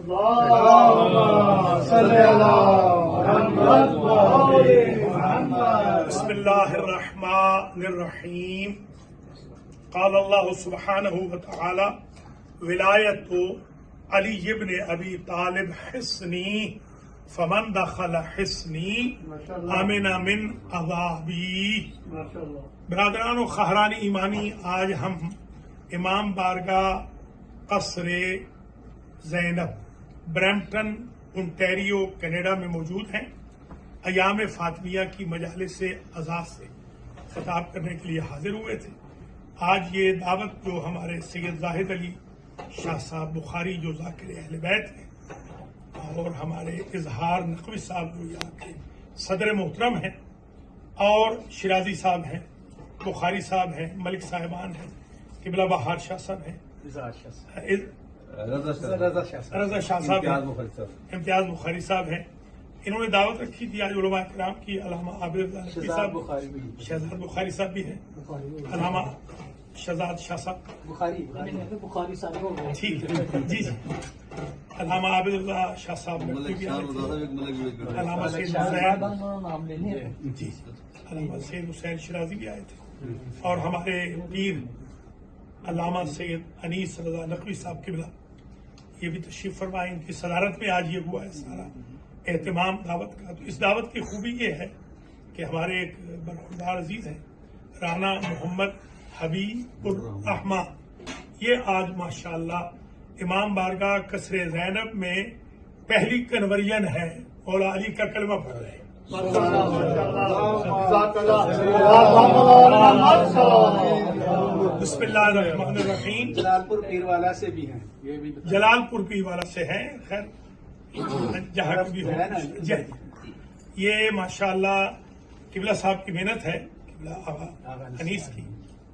بسم اللہ الرحمن الرحیم قال اللہ سبحانہ وتعالی ولایت علی ابن ابی طالب حصنی فمن دخل حصنی امن من عذابی۔ برادران و خواہران ایمانی، آج ہم امام بارگاہ قصر زینب برمپٹن انٹیریو کینیڈا میں موجود ہیں۔ ایام فاطمیہ کی مجالس عزا سے خطاب کرنے کے لیے حاضر ہوئے تھے۔ آج یہ دعوت جو ہمارے سید زاہد علی شاہ صاحب بخاری جو ذاکر اہل بیت ہیں، اور ہمارے اظہار نقوی صاحب جو یہاں کے صدر محترم ہیں، اور شرازی صاحب ہیں، بخاری صاحب ہیں، ملک صاحبان ہیں، قبلہ بہار شاہ صاحب ہیں، رضا شاہ صاحب ہیں، امتیاز بخاری صاحب ہیں۔ انہوں نے دعوت رکھی تھی آج علماء کرام کی۔ علامہ عابد اللہ نقوی صاحب، شہزاد بخاری صاحب بھی ہیں، علامہ شہزاد شاہ صاحب بخاری صاحب، ٹھیک ہے جی جی، علامہ عابد اللہ شاہ صاحب نقوی بھی آئے تھے، علامہ سید حسین جی، علامہ سید حسین شرازی بھی آئے تھے، اور ہمارے پیر علامہ سید انیس رضا نقوی صاحب قبلہ یہ بھی تشریف فرمائے۔ ان کی صدارت میں آج یہ ہوا ہے سارا اہتمام دعوت کا۔ تو اس دعوت کی خوبی یہ ہے کہ ہمارے ایک برخوردار عزیز ہیں رانا محمد حبیب الرحمہ، یہ آج ماشاءاللہ امام بارگاہ قصر زینب میں پہلی کنورین ہے، مولا علی کا کلمہ پڑھ رہے ہیں۔ بسم اللہ الرحمن الرحیم۔ جلال پور پیر والا سے بھی ہیں، جلال پور پیر والا سے ہیں، خیر جہاں بھی ہو جی، یہ ماشاءاللہ قبلہ صاحب کی محنت ہے، قبلہ آغا انیس کی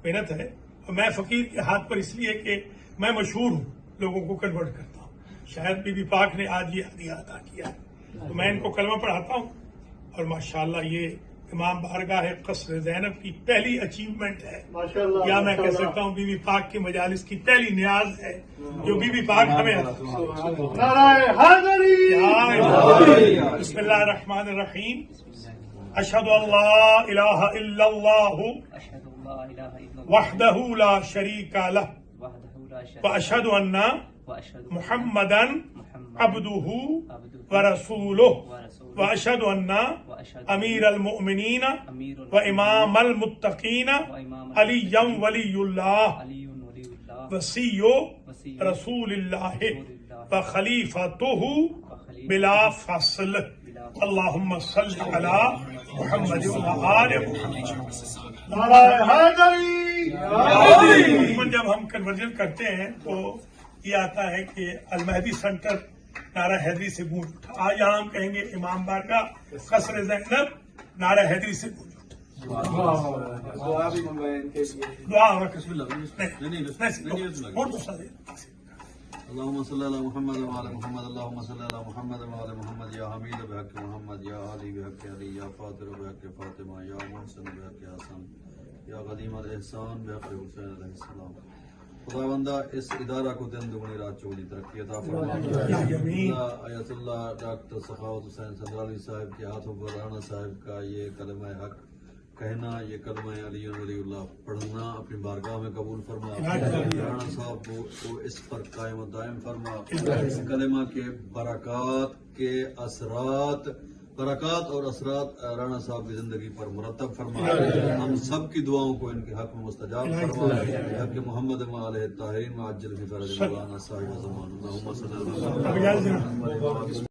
محنت ہے، اور میں فقیر کے ہاتھ پر اس لیے کہ میں مشہور ہوں، لوگوں کو کنورٹ کرتا ہوں۔ شاید بی بی پاک نے آج یہ ہدیہ عطا کیا ہے، تو میں ان کو کلمہ پڑھاتا ہوں، اور ماشاءاللہ یہ امام بارگاہ قصر زینب کی پہلی اچیومنٹ ہے، یا میں کہہ سکتا ہوں بی بی پاک کی مجالس کی پہلی نیاز ہے جو بی بی پاک ہمیں عطا کی۔ بسم اللہ الرحمن الرحیم۔ اشہد ان لا الہ الا اللہ وحدہ لا شریک لہ واشہد ان محمدا عبدہ ورسولہ واشہد ان امیر المؤمنین وامام المتقین علی ولی اللہ وصی رسول اللہ وخلیفتہ بلا فصل۔ اللہم صل علی محمد وآل محمد۔ جب ہم کنورژن کرتے ہیں تو یہ آتا ہے کہ المہدی سینٹر نعرہ حیدری سے گونج اٹھا۔ آج یہاں ہم کہیں گے امام بارگاہ قصر زینب نعرہ حیدری سے گونج اٹھا۔ دعا بھی منگوائے ان کے لیے۔ دعا اور قسم اللہ اللهم صل على محمد وعلى محمد، اللهم صل على محمد وعلى محمد، يا حميد بحق محمد، يا علي بحق علي، يا فاطر بحق فاطمہ، یا محسن بحق حسن، یا قدیم الاحسان بحق حسین علیہ السلام۔ خداوندہ اس ادارہ کو دن دگنی رات چوگنی ترقی عطا فرما۔ آیت اللہ ڈاکٹر سخاوت حسین سندرالی صاحب کے ہاتھوں پر رانا صاحب کا یہ کلمہ حق کہنا، یہ کلمہ علی ولی اللہ پڑھنا اپنی بارگاہ میں قبول فرما۔ رانا صاحب کو اس پر قائم و دائم فرما۔ اس کلمہ کے برکات اور اثرات رانا صاحب کی زندگی پر مرتب فرما۔ ہم سب کی دعاؤں کو ان کے حق میں مستجاب فرما۔ حق محمد علیہ الطاہرین وعجل فی فرج مولانا صاحب زمان۔ اللہم صلی اللہ علیہ وسلم۔